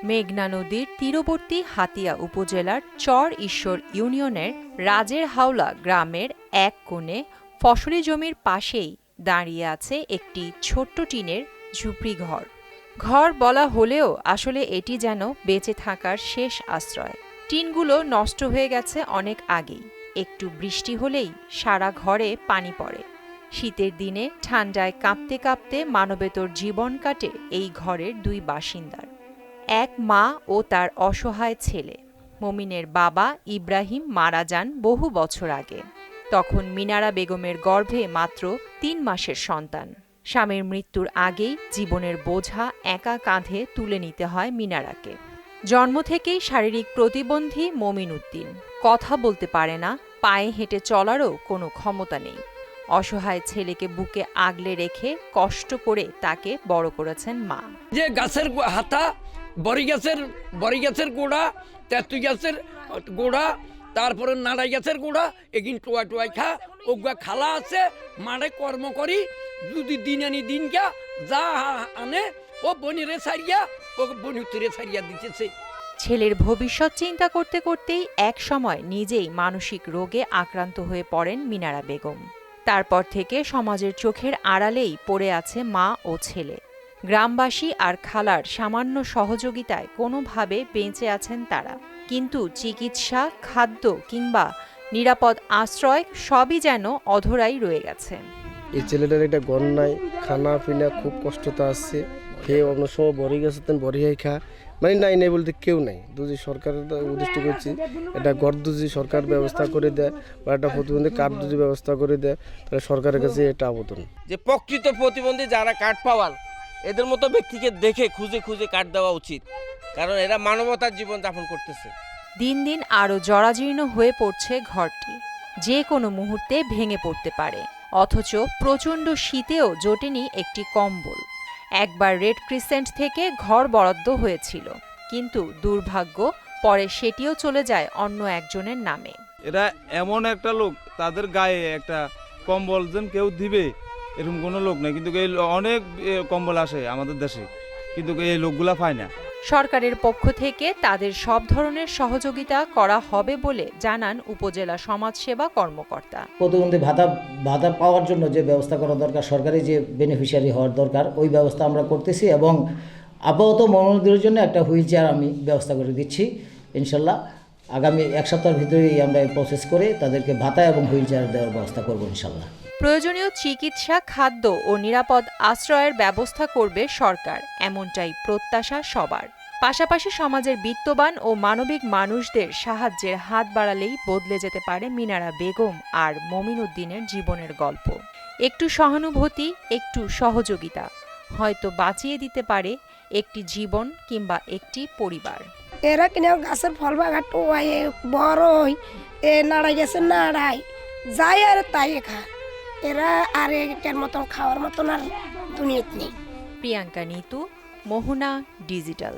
মেঘনা নদীর তীরবর্তী হাতিয়া উপজেলার চর ঈশ্বর ইউনিয়নের রাজের হাওলা গ্রামের এক কোণে ফসলি জমির পাশেই দাঁড়িয়ে আছে একটি ছোট্ট টিনের ঝুপড়ি ঘর। ঘর বলা হলেও আসলে এটি যেন বেঁচে থাকার শেষ আশ্রয়। টিনগুলো নষ্ট হয়ে গেছে অনেক আগেই। একটু বৃষ্টি হলেই সারা ঘরে পানি পড়ে। শীতের দিনে ঠান্ডায় কাঁপতে কাঁপতে মানবেতর জীবন কাটে এই ঘরের দুই বাসিন্দার, এক মা ও তার অসহায় ছেলে। মমিনের বাবা ইব্রাহিম মারা যান বহু বছর আগে। তখন মিনারা বেগমের গর্ভে মাত্র ৩ মাসের সন্তান। স্বামীর মৃত্যুর আগেই জীবনের বোঝা একা কাঁধে তুলে নিতে হয় মিনারাকে। জন্ম থেকেই শারীরিক প্রতিবন্ধী মমিন উদ্দিন। কথা বলতে পারে না, পায়ে হেঁটে চলারও কোনো ক্ষমতা নেই। অসহায় ছেলেকে বুকে আগলে রেখে কষ্ট করে তাকে বড় করেছেন মা। যে গাছের হাতা, বড়ি গাছের গোড়া, তেঁতুল গাছের গোড়া, তারপরে নাড়াই গাছের গোড়া, এগিন টোয়াই খা ওগুলা খালা আছে। মাঠে কর্ম করি, যদি দিন আনি দিন গা যা আনে ও বনিরে ছাড়িয়া ও বনিরে ছাড়িয়া দিতেছে। ছেলের ভবিষ্যৎ চিন্তা করতে করতেই এক সময় নিজেই মানসিক রোগে আক্রান্ত হয়ে পড়েন মিনারা বেগম। তারপর থেকে সমাজের চোখের আড়ালেই পড়ে আছে মা ও ছেলে। গ্রামবাসী আর খালার সামান্য সহযোগিতায় কোনোভাবে বেঁচে আছেন তারা, কিন্তু চিকিৎসা, খাদ্য কিংবা নিরাপদ আশ্রয় সবই যেন অধরাই রয়ে গেছে। এই ছেলেটার একটা ঘর নাই, খানা পিনা খুব কষ্টতে আসছে। খেয়ে অন্য সময় বড়ি গেছে বড়ি খা, মানে নাই বলতে কেউ নাই। যদি সরকারের উদ্দিষ্ট করছি এটা ঘর যদি সরকার ব্যবস্থা করে দেয় বা একটা প্রতিবন্ধী কার্ড যদি ব্যবস্থা করে দেয়, তাহলে সরকারের কাছে এটা আবেদন যে প্রকৃত প্রতিবন্ধী যারা কার্ড পাওয়ার এদের মতো ব্যক্তিকে দেখে খুঁজে খুঁজে কার্ড দেওয়া উচিত, কারণ এরা মানবতার জীবন যাপন করতেছে। দিন দিন আরও জরাজীর্ণ হয়ে পড়ছে ঘরটি, যে কোনো মুহূর্তে ভেঙে পড়তে পারে। অথচ প্রচণ্ড শীতেও জোটেনি একটি কম্বল। একবার রেড ক্রিসেন্ট থেকে ঘর বরাদ্দ হয়েছিল, কিন্তু দুর্ভাগ্য পরে সেটিও চলে যায় অন্য একজনের নামে। এরা এমন একটা লোক, তাদের গায়ে একটা কম্বল যেন কেউ দিবে এরকম কোনো লোক নেই, কিন্তু এই অনেক কম্বল আসে আমাদের দেশে, কিন্তু এই লোকগুলা পায় না। সরকারের পক্ষ থেকে তাদের সব ধরনের সহযোগিতা করা হবে বলে জানান উপজেলা সমাজসেবা কর্মকর্তা। প্রতিবন্ধী ভাতা পাওয়ার জন্য যে ব্যবস্থা করা দরকার, সরকারি যে বেনিফিশিয়ারি হওয়ার দরকার, ওই ব্যবস্থা আমরা করতেছি এবং আপাতত মনোনীতের জন্য একটা হুইল চেয়ার আমি ব্যবস্থা করে দিচ্ছি। ইনশাল্লাহ আগামী 1 সপ্তাহের ভিতরেই আমরা এই প্রসেস করে তাদেরকে ভাতা এবং হুইল চেয়ার দেওয়ার ব্যবস্থা করবো ইনশাল্লাহ। প্রয়োজনীয় চিকিৎসা, খাদ্য ও নিরাপদ আশ্রয়ের ব্যবস্থা করবে সরকার, এমনটাই প্রত্যাশা সবার। পাশাপাশি সমাজের বিত্তবান ও মানবিক মানুষদের সাহায্যের হাত বাড়ালেই বদলে যেতে পারে মিনারা বেগম আর মমিন উদ্দিনের জীবনের গল্প। একটু সহানুভূতি, একটু সহযোগিতা হয়তো বাঁচিয়ে দিতে পারে একটি জীবন কিংবা একটি পরিবার। এরা কিনে গাছের ফল বাগা টোয়াই বড়ই এ নাড়াই গেছে নাড়াই যাই আর তাই খা। এরা আর এটার মতন খাওয়ার মতন আর দুনিয়াতে নেই। প্রিয়াঙ্কা নিতু, মোহনা ডিজিটাল।